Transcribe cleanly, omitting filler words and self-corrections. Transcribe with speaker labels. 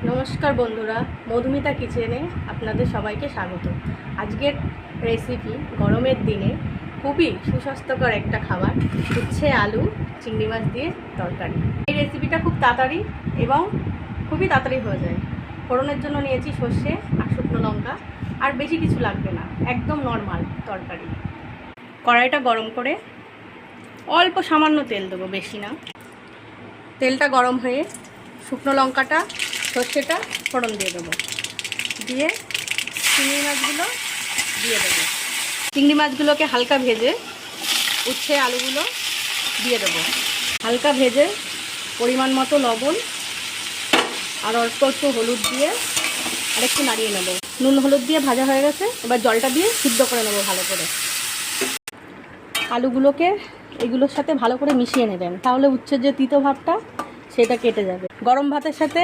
Speaker 1: নমস্কার বন্ধুরা, মধুমিতা কিচেনে আপনাদের সবাইকে স্বাগত। আজকের রেসিপি গরমের দিনে খুবই সুস্বাস্থ্যকর একটা খাবার, উচ্ছে আলু চিংড়ি মাছ দিয়ে তরকারি। এই রেসিপিটা খুব তাড়াতাড়ি এবং খুবই তাড়াতাড়ি হয়ে যায়। ফোড়নের জন্য নিয়েছি সর্ষে আর শুকনো লঙ্কা, আর বেশি কিছু লাগবে না, একদম নর্মাল তরকারি। কড়াইটা গরম করে অল্প সামান্য তেল দেবো, বেশি না। তেলটা গরম হয়ে শুকনো লঙ্কাটা সর্ষেটা ফোড়ন দিয়ে দেবো, দিয়ে চিংড়ি মাছগুলো দিয়ে দেবো। চিংড়ি মাছগুলোকে হালকা ভেজে উচ্ছে আলুগুলো দিয়ে দেবো। হালকা ভেজে পরিমাণ মতো লবণ আর অল্প একটু হলুদ দিয়ে আরেকটু নাড়িয়ে নেবো। নুন হলুদ দিয়ে ভাজা হয়ে গেছে, এবার জলটা দিয়ে সিদ্ধ করে নেবো ভালো করে। আলুগুলোকে এগুলোর সাথে ভালো করে মিশিয়ে নেবেন, তাহলে উচ্ছের যে তিতো ভাবটা সেটা কেটে যাবে। গরম ভাতের সাথে